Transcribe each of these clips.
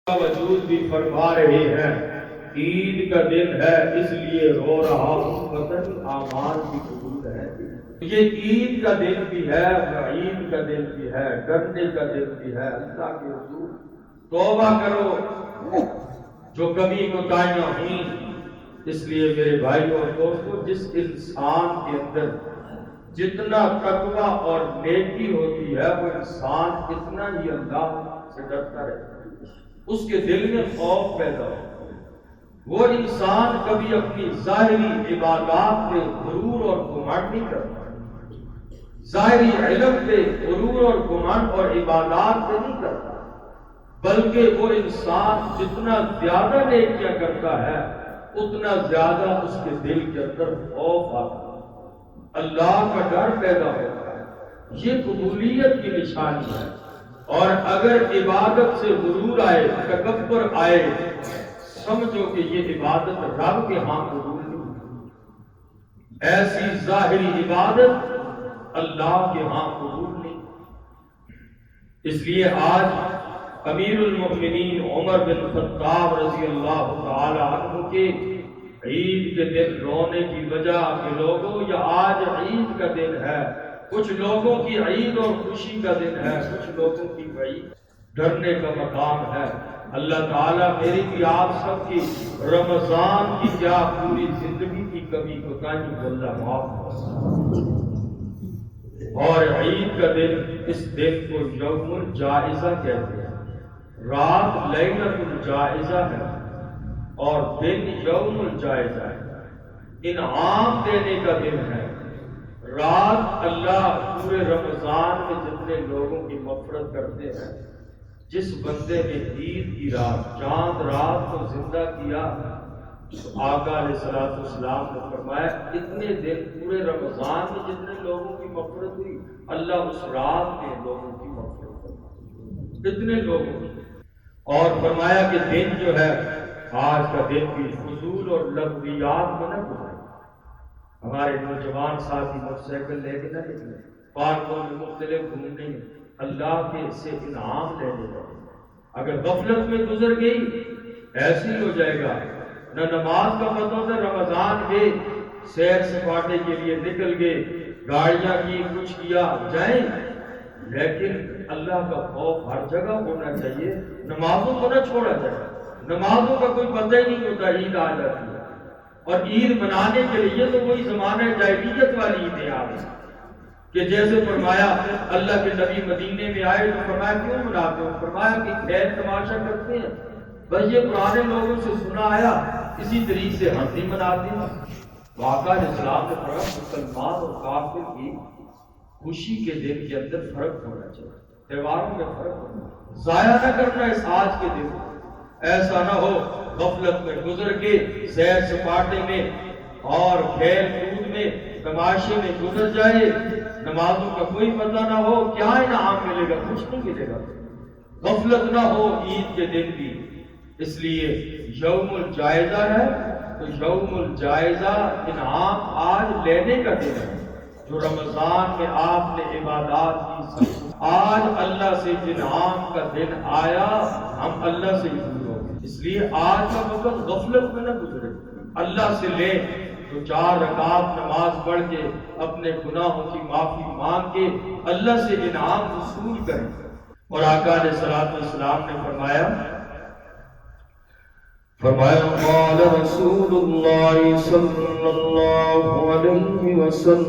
وجود بھی فرما رہے ہیں عید کا دن ہے اس لیے رو رہا ہوں وطن اعمال بھی قبول ہے۔ یہ عید کا دن بھی ہے، عید کا دن بھی ہے، ڈرنے کا دن بھی ہے۔ اللہ کے حضور توبہ کرو جو کمی کوتاہیاں ہوئیں۔ اس لیے میرے بھائیوں اور دوستوں، جس انسان کے اندر جتنا تقویٰ اور نیکی ہوتی ہے وہ انسان اتنا ہی اللہ سے ڈرتا رہتا ہے، اس کے دل میں خوف پیدا ہو۔ وہ انسان کبھی اپنی ظاہری عبادات پہ غرور اور گھمنڈ نہیں کرتا، ظاہری علم پہ غرور اور گھمنڈ اور عبادات پہ نہیں کرتا، بلکہ وہ انسان جتنا زیادہ نیکیاں کرتا ہے اتنا زیادہ اس کے دل کے اندر خوف آتا ہے، اللہ کا ڈر پیدا ہوتا ہے۔ یہ قبولیت کی نشانی ہے۔ اور اگر عبادت سے غرور آئے، تکبر آئے، سمجھو کہ یہ عبادت رب کے ہاں قبول نہیں۔ ایسی ظاہری عبادت اللہ کے ہاں قبول نہیں۔ اس لیے آج امیر المؤمنین عمر بن خطاب رضی اللہ تعالی عنہ کے عید کے دن رونے کی وجہ کہ لوگوں یا آج عید کا دن ہے، کچھ لوگوں کی عید اور خوشی کا دن ہے، کچھ لوگوں کی عید ڈرنے کا مقام ہے۔ اللہ تعالیٰ میری بھی آپ سب کی رمضان کی کیا پوری زندگی کی کمی کوتاہی کو اللہ معاف کرے۔ اور عید کا دن، اس دن کو یوم الجائزہ کہتے ہیں۔ رات لیلۃ الجائزہ ہے اور دن یوم الجائزہ ہے، انعام دینے کا دن ہے۔ رات اللہ پورے رمضان میں جتنے لوگوں کی مغفرت کرتے ہیں، جس بندے نے عید کی رات، چاند رات کو زندہ کیا، تو آقا علیہ الصلوۃ والسلام نے فرمایا اتنے دن پورے رمضان میں جتنے لوگوں کی مغفرت ہوئی، اللہ اس رات میں لوگوں کی مغفرت کرتا، اتنے لوگوں کی۔ اور فرمایا کہ دن جو ہے آج کا دن بھی فضول اور لغویات میں نہ گزرے۔ ہمارے نوجوان ساتھی موٹر سائیکل لے کے نہ نکلے، پارکوں میں مختلف گھومنے اللہ کے سے انعام لینے لگے۔ اگر غفلت میں گزر گئی ایسے ہی ہو جائے گا، نہ نماز کا پتہ ہوتا، رمضان گئے، سیر سپاٹے کے لیے نکل گئے، گاڑیاں کی، کچھ کیا، جائیں، لیکن اللہ کا خوف ہر جگہ ہونا چاہیے۔ نمازوں کو نہ چھوڑا جائے، نمازوں کا کوئی پتہ ہی نہیں ہوتا، عید آ جاتی ہے۔ اور عید منانے کے لیے تو وہی زمانہ جاہلیت والی عیدیں آ گئی کہ جیسے فرمایا اللہ کے نبی مدینے میں آئے تو فرمایا کیوں مناتے ہو؟ فرمایا کہ کھیل تماشا کرتے ہیں، بس یہ پرانے لوگوں سے سنا آیا، اسی طریقے سے ہم نہیں مناتے ہیں۔ آقا علیہ السلام نے فرمایا مسلمان اور کافر کی خوشی کے دن کے اندر فرق ہونا چاہیے، تہواروں میں فرق ہونا، ضائع نہ کرنا اس آج کے دن۔ ایسا نہ ہو غفلت میں گزر کے سیر سپاٹے میں اور کھیل کود میں تماشے میں گزر جائے، نمازوں کا کوئی پتہ نہ ہو، کیا انعام ملے گا؟ کچھ نہیں ملے گا۔ غفلت نہ ہو عید کے دن بھی۔ اس لیے یوم الجائزہ ہے تو یوم الجائزہ انعام آج لینے کا دن ہے۔ جو رمضان میں آپ نے عبادات کی، آج اللہ سے انعام کا دن آیا، ہم اللہ سے دور ہو گئے۔ اس لیے آج کا وقت غفلت میں نہ گزرے، اللہ سے لے تو 4 رکعات نماز پڑھ کے اپنے گناہوں کی معافی مانگ کے اللہ سے انعام وصول کریں۔ اور آقا علیہ الصلوۃ والسلام نے فرمایا قال رسول اللہ صلی اللہ علیہ وسلم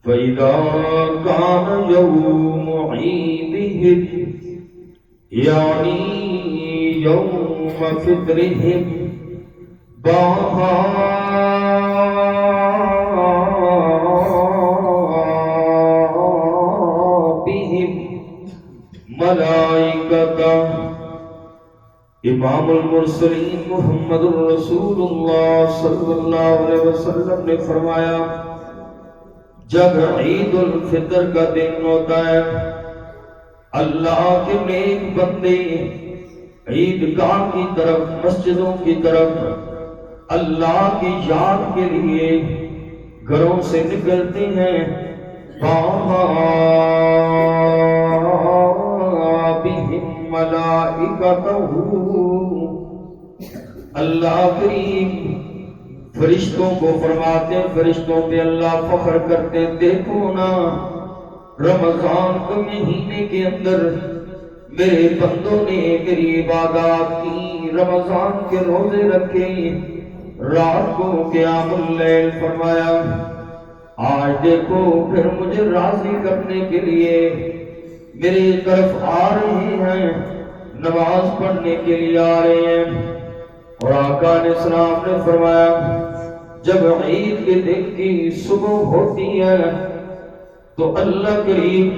فَإِذَا كَانَ يَوْمُ عِيدِهِمْ يعني يوم فطرهم باها بهم ملائكة۔ امام المرسلین محمد الرسول اللہ صلی اللہ علیہ وسلم نے فرمایا جب عید الفطر کا دن ہوتا ہے، اللہ کے نیک بندے عیدگاہ کی طرف، مسجدوں کی طرف اللہ کی یاد کے لیے گھروں سے نکلتے ہیں۔ اللہ کریم فرشتوں کو فرماتے ہیں، فرشتوں پہ اللہ فخر کرتے، دیکھو نا رمضان کے مہینے کے اندر میرے بندوں نے میری عبادات کی، رمضان کے روزے رکھے، رات کو قیام اللیل فرمایا۔ آج دیکھو پھر مجھے راضی کرنے کے لیے میری طرف آ رہے ہیں، نماز پڑھنے کے لیے آ رہے ہیں۔ اور آقا علیہ السلام نے فرمایا جب عید کے دن کی صبح ہوتی ہے تو اللہ کریم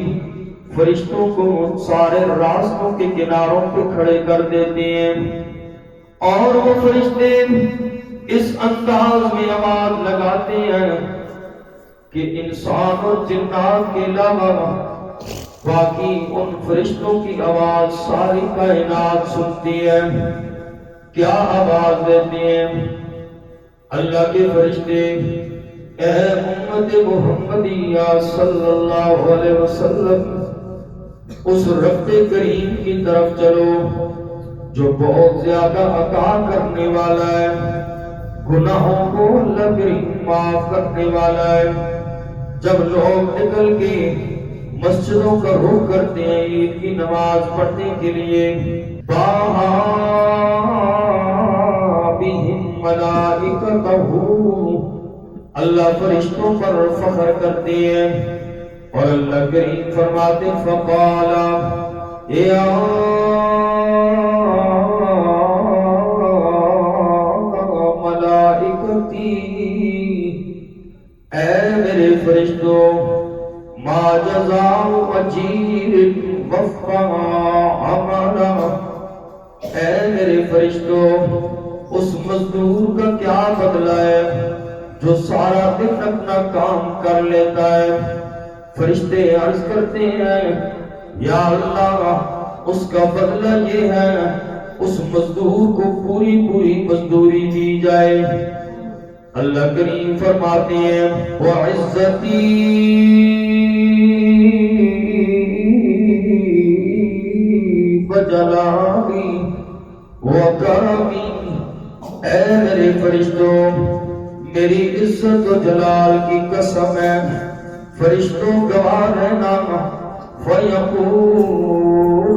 فرشتوں کو سارے راستوں کے کناروں پہ کھڑے کر دیتے ہیں، اور وہ فرشتے اس انداز میں آواز لگاتے ہیں کہ انسان اور جنات کے علاوہ باقی ان فرشتوں کی آواز ساری کائنات سنتی ہے۔ کیا آواز دیتے ہیں؟ اللہ کے فرشتے اے امت محمدیہ صلی اللہ علیہ وسلم، اس رب کریم کی طرف چلو جو بہت زیادہ عطا کرنے والا ہے، گناہوں کو اللہ کریم معاف کرنے والا ہے۔ جب لوگ نکل کے مسجدوں کا رخ کرتے ہیں عید کی نماز پڑھنے کے لیے، بِهِمْ مَلَائِكَتَهُ، اللہ فرشتوں پر فخر کرتے ہیں، اور اللہ کریم فرماتے فَقَالَ يَا مَلَائِكَتِي، اے میرے فرشتوں، ما جزاء اجیر وفا عملا، اے میرے فرشتوں اس مزدور کا کیا بدلہ ہے جو سارا دن اپنا کام کر لیتا ہے۔ فرشتے عرض کرتے ہیں یا اللہ اس کا بدلہ یہ ہے اس مزدور کو پوری پوری مزدوری دی جائے۔ اللہ کریم فرماتے ہیں وَعِزَّتِي وَجَلَالِي وَكَرَمِي، اے میرے فرشتوں میری عزت و جلال کی قسم ہے، فرشتوں گواہ رہنا، فَيَقُولُ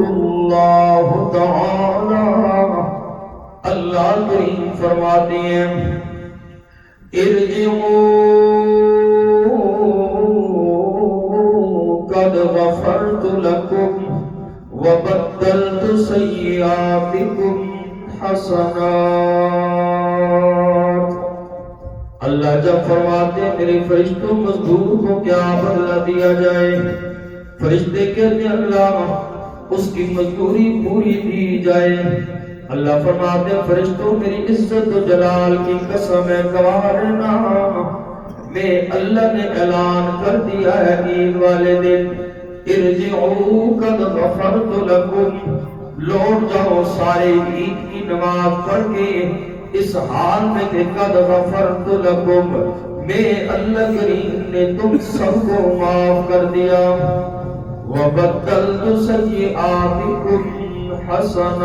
اللَّهُ تَعَالَى، اللہ کریم فرماتے ہیں ارجعوا قد غفرت لكم وبدلت سیئاتکم حسنات۔ اللہ جب فرماتے ہیں میرے فرشتوں مزدور کو کیا بدلہ دیا جائے، فرشتے کہتے ہیں اللہ اس کی مزدوری پوری دی جائے۔ اللہ فرماتے ہیں فرشتوں میری عزت و جلال کی قسم ہے گواہ رہنا، میں اللہ نے اعلان کر دیا ہے عید والے دن ارجعوا قد غفرت لکم، لوٹ جاؤ سارے عید کی نماز پڑھ کے اس حال میں کہ قد غفرت لکم، میں اللہ کریم نے تم سب کو معاف کر دیا، وبدلت سیئاتکم حسنات،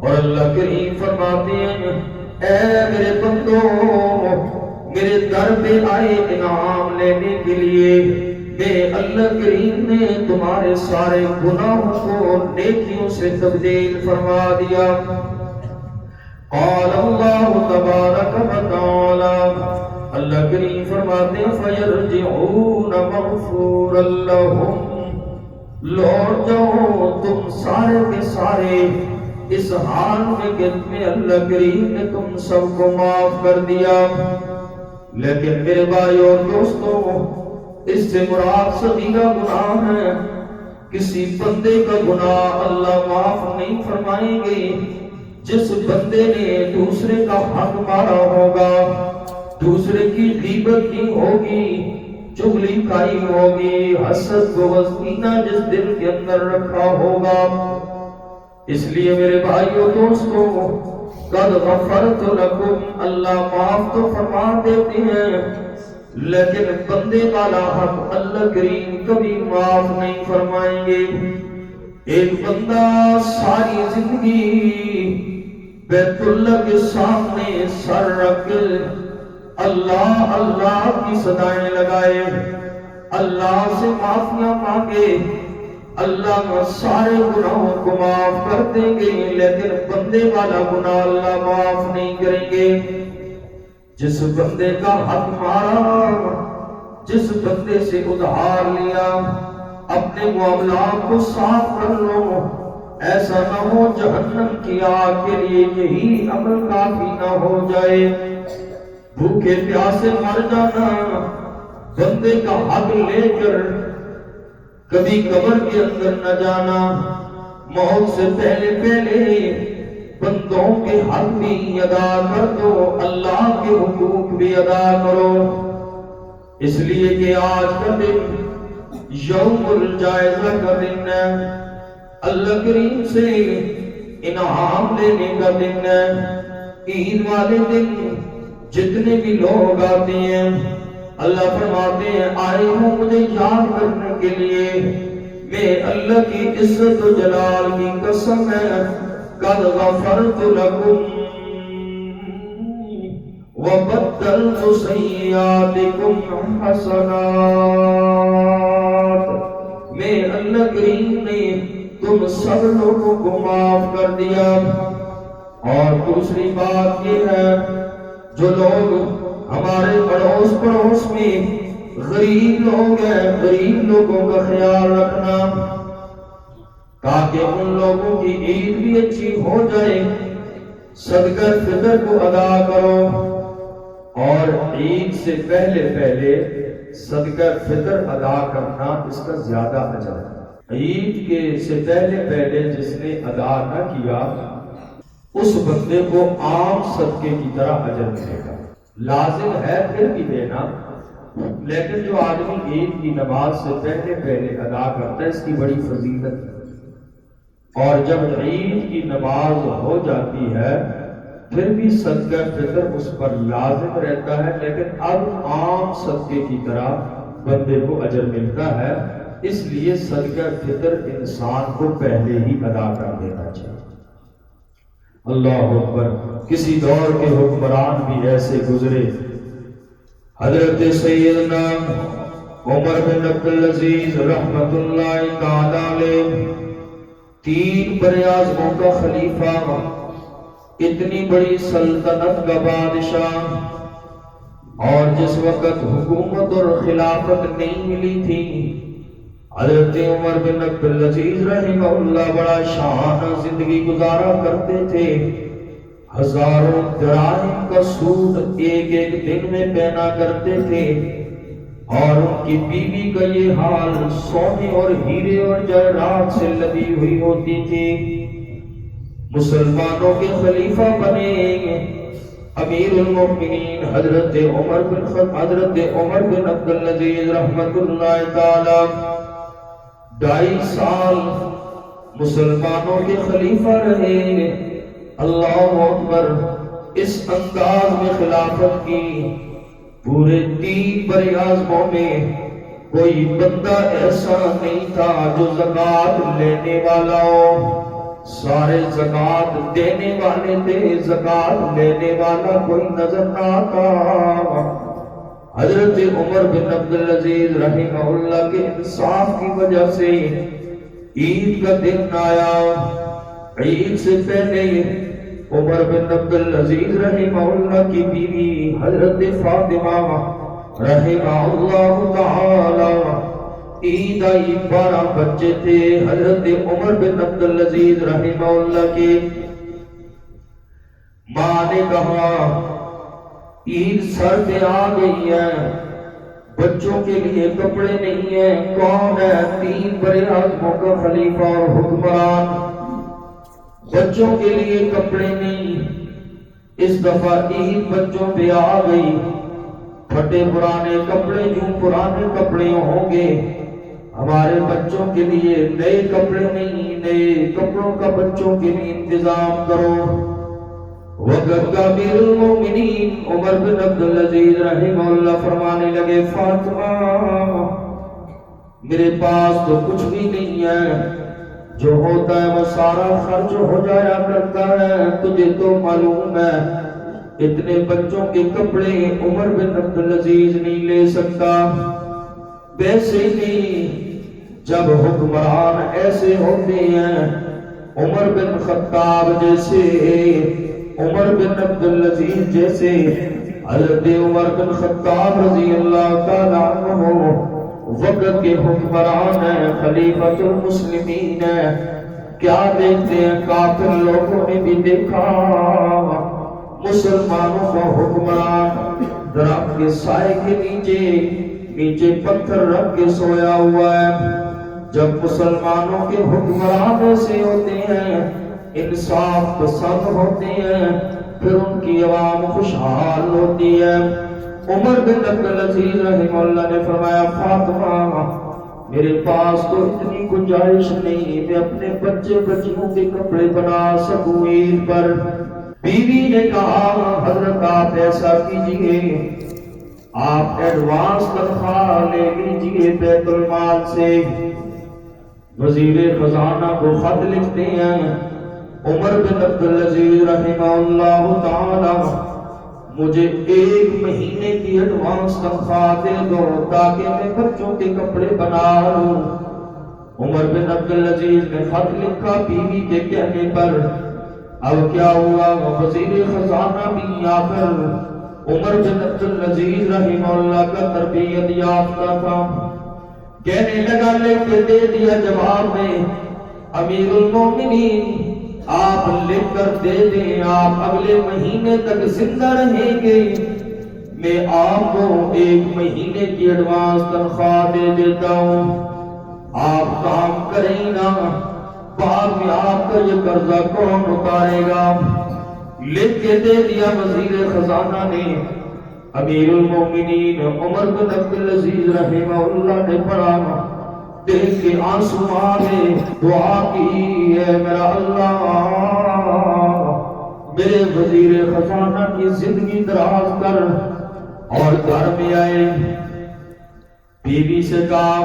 اور اللہ کریم فرماتے ہیں اے میرے بندوں میرے در پہ آئے انعام لینے کے لیے، میں اللہ کریم نے تمہارے سارے گناہوں کو نیکیوں سے تبدیل فرما دیا۔ قال اللہ تبارک و تعالی، اللہ کریم فرماتے ہیں فَيَرْجِعُونَ مَغْفُورًا لَهُمْ، لوٹ جاؤ تم سارے کے سارے اس حال میں کہ میں اللہ کریم نے تم سب کو معاف کر دیا۔ لیکن میرے بھائی اور دوستوں اس سے مراد صغیرہ گناہ ہے، کسی بندے کا گناہ اللہ معاف نہیں فرمائیں گے جس بندے نے دوسرے کا حق مارا ہوگا، دوسرے کی غیبت کی ہوگی، چغلی کھائی ہوگی، حسد بغض کینہ جس دل کے اندر رکھا ہوگا۔ اس لیے میرے بھائیوں دوستوں قد غفرت لکم، اللہ معاف تو فرما دیتے ہیں لیکن بندے والا حق اللہ کریم کبھی معاف نہیں فرمائیں گے۔ ایک بندہ ساری زندگی بیت اللہ کے سامنے سر رکھ اللہ اللہ کی صدائیں لگائے، اللہ سے معافیاں مانگے، اللہ سارے گناہوں کو معاف کر دیں گے، لیکن بندے والا گناہ اللہ معاف نہیں کریں گے۔ جس بندے کا حق مارا، جس بندے سے ادھار لیا، اپنے معاملات کو صاف کر لو، ایسا نہ ہو جہنم کی آگ کے لیے یہی عمل کافی نہ ہو جائے۔ بھوکے پیاسے مر جانا، بندے کا حق لے کر کبھی قبر کے اندر نہ جانا، موت سے پہلے پہلے بندوں کے حق بھی ادا کر دو، اللہ کے حقوق بھی ادا کرو۔ اس لیے کہ آج کا دن یوم الجائزہ کا دن ہے، اللہ کریم سے انعام لینے کا دن ہے۔ عید والے دن جتنے بھی لوگ آتے ہیں، اللہ فرماتے ہیں آئے ہوں مجھے یاد کرنے کے لیے، میں اللہ کی عزت و جلال کی قسم ہے، قد غفرت لکم وبدلت سیئاتکم حسنات، میں اللہ کریم نے تم سب لوگوں کو معاف کر دیا۔ اور دوسری بات یہ ہے، جو لوگ ہمارے اڑوس پڑوس میں غریب لوگ ہیں، غریب لوگوں کا خیال رکھنا، تاکہ ان لوگوں کی عید بھی اچھی ہو جائے، صدقہ فطر کو ادا کرو۔ اور عید سے پہلے پہلے صدقہ فطر ادا کرنا اس کا زیادہ اجر ہے۔ عید کے سے پہلے پہلے جس نے ادا نہ کیا، اس بندے کو عام صدقے کی طرح اجر ملے گا۔ لازم ہے پھر بھی دینا، لیکن جو آدمی عید کی نماز سے پہلے پہلے ادا کرتا ہے، اس کی بڑی فضیلت ہے۔ اور جب عید کی نماز ہو جاتی ہے پھر بھی صدقہ فطر اس پر لازم رہتا ہے، لیکن اب عام صدقے کی طرح بندے کو اجر ملتا ہے۔ اس لیے صدقہ فطر انسان کو پہلے ہی ادا کر دینا چاہیے۔ اللہ اکبر۔ کسی دور کے حکمران بھی ایسے گزرے، حضرت سیدنا عمر بن عبدالعزیز رحمت اللہ تعالی علیہ، 3 براعظموں کا خلیفہ، اتنی بڑی سلطنت کا بادشاہ، اور جس وقت حکومت اور خلافت نہیں ملی تھی، حضرت عمر بن عبدالعزیز رحمہ اللہ بڑا شان زندگی گزارا کرتے تھے، ہزاروں دراہم کا سود ایک ایک دن میں پہنا کرتے تھے، اور ان کی بیوی کا یہ حال سونے اور ہیرے اور جواہرات سے لدی ہوئی ہوتی تھی۔ مسلمانوں کے خلیفہ بنے امیر المؤمنین حضرت عمر بن عبدالعزیز رحمت اللہ تعالی 2.5 سال مسلمانوں کے خلیفہ رہے۔ اللہ اکبر۔ اس انداز میں خلافت کی، پورے 3 براعظموں میں کوئی بندہ ایسا نہیں تھا جو زکوٰۃ لینے والا ہو، سارے زکوٰۃ دینے والے تھے، زکوٰۃ لینے والا کوئی نظر نہ آتا۔ حضرت عمر بن عبدالعزیز رحمہ اللہ کے انصاف کی وجہ سے عید کا دن آیا۔ عید سے پہلے عمر بن عبدالعزیز رحمہ اللہ کی بیوی حضرت فاطمہ رحمہ اللہ تعالی، عید آئی، 12 بچے تھے حضرت عمر بن عبدالعزیز رحمہ اللہ کے۔ ماں نے کہا عید سر پہ آ گئی ہے، بچوں کے لیے کپڑے نہیں ہیں، کون ہے 3 براعظموں کا خلیفہ اور حکمران، بچوں کے لیے کپڑے نہیں۔ اس دفعہ عید بچوں پہ آ گئی، پھٹے پرانے کپڑے جو پرانے کپڑے ہوں گے، ہمارے بچوں کے لیے نئے کپڑے نہیں، نئے کپڑوں کا بچوں کے لیے انتظام کرو۔ وقت امیر المومنین عمر بن عبدالعزیز رحمہ اللہ فرمانے لگے، فاطمہ میرے پاس تو کچھ بھی نہیں ہے، جو ہوتا ہے وہ سارا خرچ ہو جایا کرتا ہے. تجھے تو معلوم ہے اتنے بچوں کے کپڑے عمر بن عبدالعزیز نہیں لے سکتا. ویسے ہی جب حکمران ایسے ہوتے ہیں عمر بن خطاب جیسے، عمر بن عبدالعزیز جیسے، حضرت عمر بن خطاب رضی اللہ تعالیٰ عنہ وقت کے حکمران ہیں، خلیفۃ المسلمین ہیں. کیا دیکھتے ہیں؟ کافر لوگوں نے بھی دیکھا مسلمانوں کا حکمران درخت کے سائے کے نیچے پتھر رکھ کے سویا ہوا ہے. جب مسلمانوں کے حکمران ایسے ہوتے ہیں، انصاف پسند ہوتے ہیں، پھر ان کی عوام خوشحال ہوتی ہے. عمر بن عبدالعزیز رحمہ اللہ نے فرمایا فاطمہ میرے پاس تو اتنی گنجائش نہیں میں اپنے بچیوں کے کپڑے بنا سکوں عید پر. بیوی نے کہا حضرت آپ ایسا کیجئے آپ ایڈوانس تنخواہ لے لیجئے بیت المال سے. وزیر خزانہ کو خط لکھتے ہیں عمر بن عبدالعزیز رحمہ اللہ تعالی مجھے 1 مہینے کی ایڈوانس تنخواہ دے دو تاکہ میں بچوں کے کپڑے بنا لوں. عمر بن عبدالعزیز نے خط لکھا بیوی کے کہنے پر. اب کیا ہوا؟ وزیر خزانہ بھی یا پھر عمر بن عبدالعزیز رحمہ اللہ کا تربیت یافتہ تھا. کہنے لگا لکھ کے دے دیا جواب میں امیر المومنین آپ لکھ کر دے دیں آپ اگلے مہینے تک زندہ رہیں گے میں آپ کو 1 مہینے کی ایڈوانس تنخواہ دے دیتا ہوں آپ کام کریں نا بعد میں آپ کا یہ قرضہ کون اتارے گا. لکھ کے دے دیا وزیر خزانہ نے. امیر المومنین عمر بن عبدالعزیز رحمہ اللہ نے پڑھا دیکھ کے آنسو آئے دعا کی ہے میرا اللہ میرے وزیر خزانہ کی زندگی دراز کر. اور گھر میں آئے بیوی سے کہا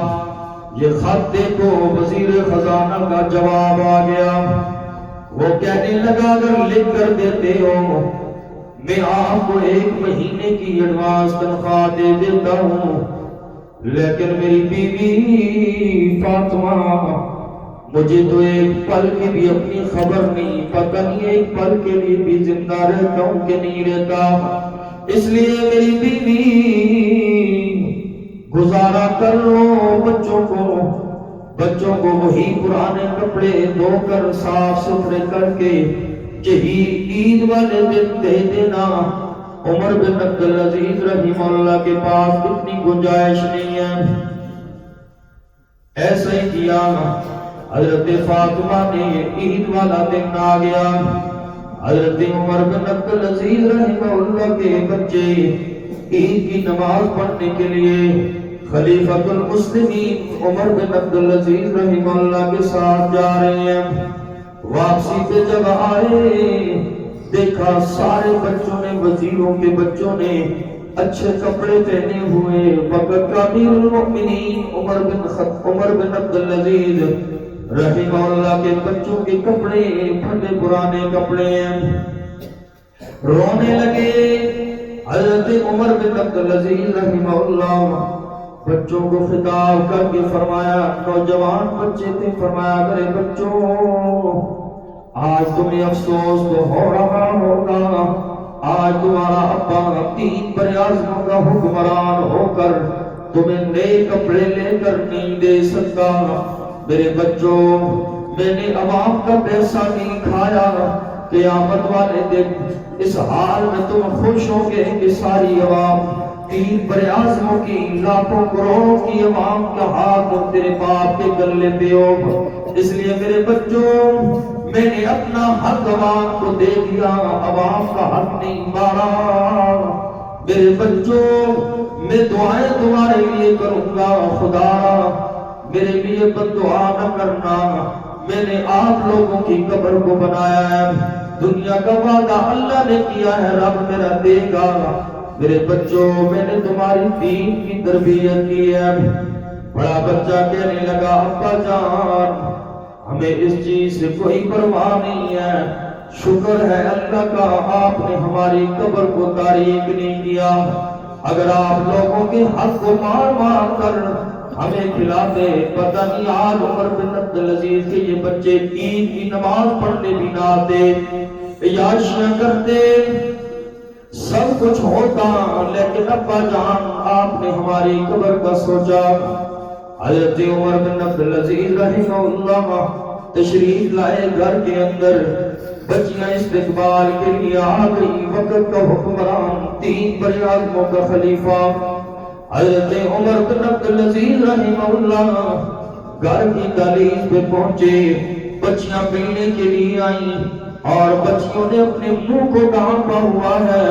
یہ خط دیکھو وزیر خزانہ کا جواب آ گیا. وہ کہنے لگا اگر لکھ کر دیتے ہو میں آپ کو 1 مہینے کی ایڈوانس تنخواہ دے دیتا ہوں لیکن میری بیوی فاطمہ مجھے تو 1 پل کی بھی اپنی خبر نہیں پتہ نہیں 1 پل کے لیے بھی زندہ رہتا ہوں کہ نہیں رہتا. اس لیے میری بیوی گزارا کر لو بچوں کو وہی پرانے کپڑے دھو کر صاف ستھرے کر کے یہی عید والے دن دے دینا. عمر بن عبدالعزیز رحمہ اللہ کے پاس اتنی گنجائش نہیں ہے. ایسا ہی کیا حضرت فاطمہ نے عید والا دن آ گیا. حضرت عمر بن عبدالعزیز رحمہ اللہ کے بچے عید کی نماز پڑھنے کے لیے خلیفۃ المسلمین عمر بن عبدالعزیز رحمہ اللہ کے ساتھ جا رہے ہیں. واپسی پہ جب آئے دیکھا سارے بچوں نے وزیروں کے بچوں نے اچھے کپڑے پہنے ہوئے. وقت کا امیر المؤمنین عمر بن عبدالعزیز رحمہ اللہ کے بچوں کے کپڑے پھٹے پرانے کپڑے ہیں. رونے لگے. حضرت عمر بن عبدالعزیز رحمہ اللہ بچوں کو خطاب کر کے فرمایا نوجوان بچے تھے فرمایا میرے بچوں آج تمہیں افسوس تو ہو رہا ہوگا آج تمہارا ابا 3 براعظموں کا حکمران ہو کر تمہیں نئے کپڑے لے کر نہیں دے سکتا. میرے بچوں میں نے عوام کا پیسہ نہیں کھایا. قیامت والے دن اس حال میں تم خوش ہو گے کہ ساری عوام 3 براعظموں کی لاکھوں کروڑوں کی عوام کا ہاتھ تیرے باپ کے گلے پہ ہو. اس لیے میرے بچوں میں نے اپنا حق عوام کو دے دیا عوام کا حق نہیں مارا. میرے بچوں میں دعائیں تمہارے لیے کروں گا خدا میرے لیے بد دعا نہ کرنا. میں نے آپ لوگوں کی قبر کو بنایا ہے دنیا کا وعدہ اللہ نے کیا ہے رب میرا دے گا. میرے بچوں میں نے تمہاری دین کی تربیت کی ہے. بڑا بچہ کہنے لگا ابا جان ہمیں اس چیز سے کوئی پرواہ نہیں ہے. شکر ہے اللہ کا آپ نے ہماری قبر کو تاریک نہیں کیا. اگر آپ لوگوں کے حق کو مار مار کر ہمیں کھلاتے، پتہ نہیں آج عمر بن عبدالعزیز کے یہ بچے عید کی نماز پڑھنے بھی نہ آتے، عیاشیاں کرتے، سب کچھ ہوتا. لیکن ابا جان آپ نے ہماری قبر کا سوچا. حضرت عمر بن عبدالعزیز رحمہ اللہ تشریف لائے گھر کے اندر. بچیاں استقبال کے لیے آ گئی. وقت کا حکمران، 3 بڑے اعظموں کا خلیفہ حضرت عمر بن عبدالعزیز رحمہ اللہ گھر کی دہلیز پہ پہنچے. بچیاں ملنے کے لیے آئیں اور بچیوں نے اپنے منہ کو ڈھانپا ہوا ہے.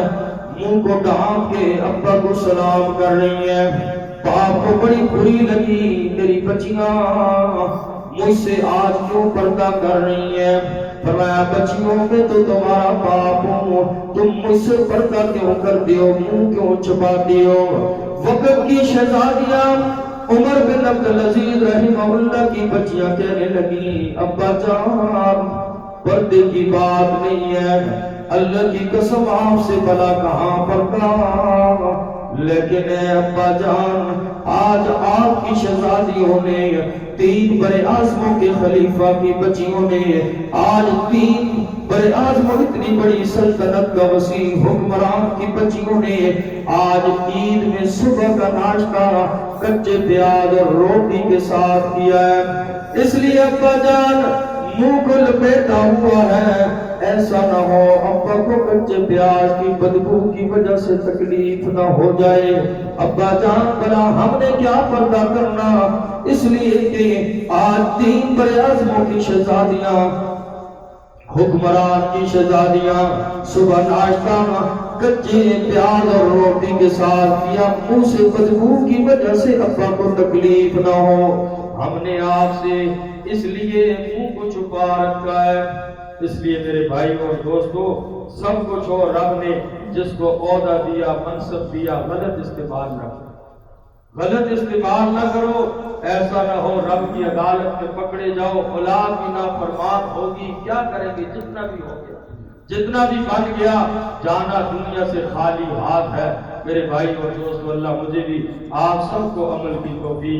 منہ کو ڈھانپ کے ابا کو سلام کر رہی ہیں. باپ کو بڑی بری لگی، میری بچیاں مجھ سے آج کیوں پردہ کر رہی ہیں؟ فرمایا بچیوں میں تو تمہارا باپ ہوں، تم مجھ سے پردہ کیوں کرتے ہو، منہ کیوں چھپاتے ہو؟ وقت کی شہزادیاں عمر بن عبدالعزیز رحمہ اللہ کی بچیاں کہنے لگی ابا جان پردے کی بات نہیں ہے، اللہ کی قسم آپ سے بھلا کہاں پردہ. لیکن اے ابا جان آج آپ کی شہزادیوں نے، 3 بڑے اعظموں کے خلیفہ کی بچیوں نے، آج 3 بڑے اعظموں اتنی بڑی سلطنت کا وسیع حکمران کی بچیوں نے آج عید میں صبح کا ناشتہ کچے پیاز اور روٹی کے ساتھ کیا ہے. اس لیے ابا جان منہ کو لپیٹا ہوا ہے. ایسا نہ ہو ابا کو کچے پیاز کی بدبو کی وجہ سے تکلیف نہ ہو جائے. ابا جان بلا ہم نے کیا پردہ کرنا، اس لیے کہ آج 3 بڑے اعظموں کی شہزادیاں، حکمران کی شہزادیاں صبح ناشتہ کچے پیاز اور روٹی کے ساتھ کیا. منہ سے بدبو کی وجہ سے ابا کو تکلیف نہ ہو، ہم نے آپ سے اس لیے منہ کو چھپا رکھا ہے. اس لیے میرے بھائی اور دوستو سب کچھ ہو، رب نے جس کو عہدہ دیا، منصب دیا، غلط استعمال نہ کرو، غلط استعمال نہ کرو. ایسا نہ ہو رب کی عدالت میں پکڑے جاؤ، اولاد بھی نافرمان ہوگی، کیا کریں گے؟ جتنا بھی ہو گیا، جتنا بھی بن گیا، جانا دنیا سے خالی ہاتھ ہے. میرے بھائی اور دوستو اللہ مجھے بھی آپ سب کو عمل کی توفیق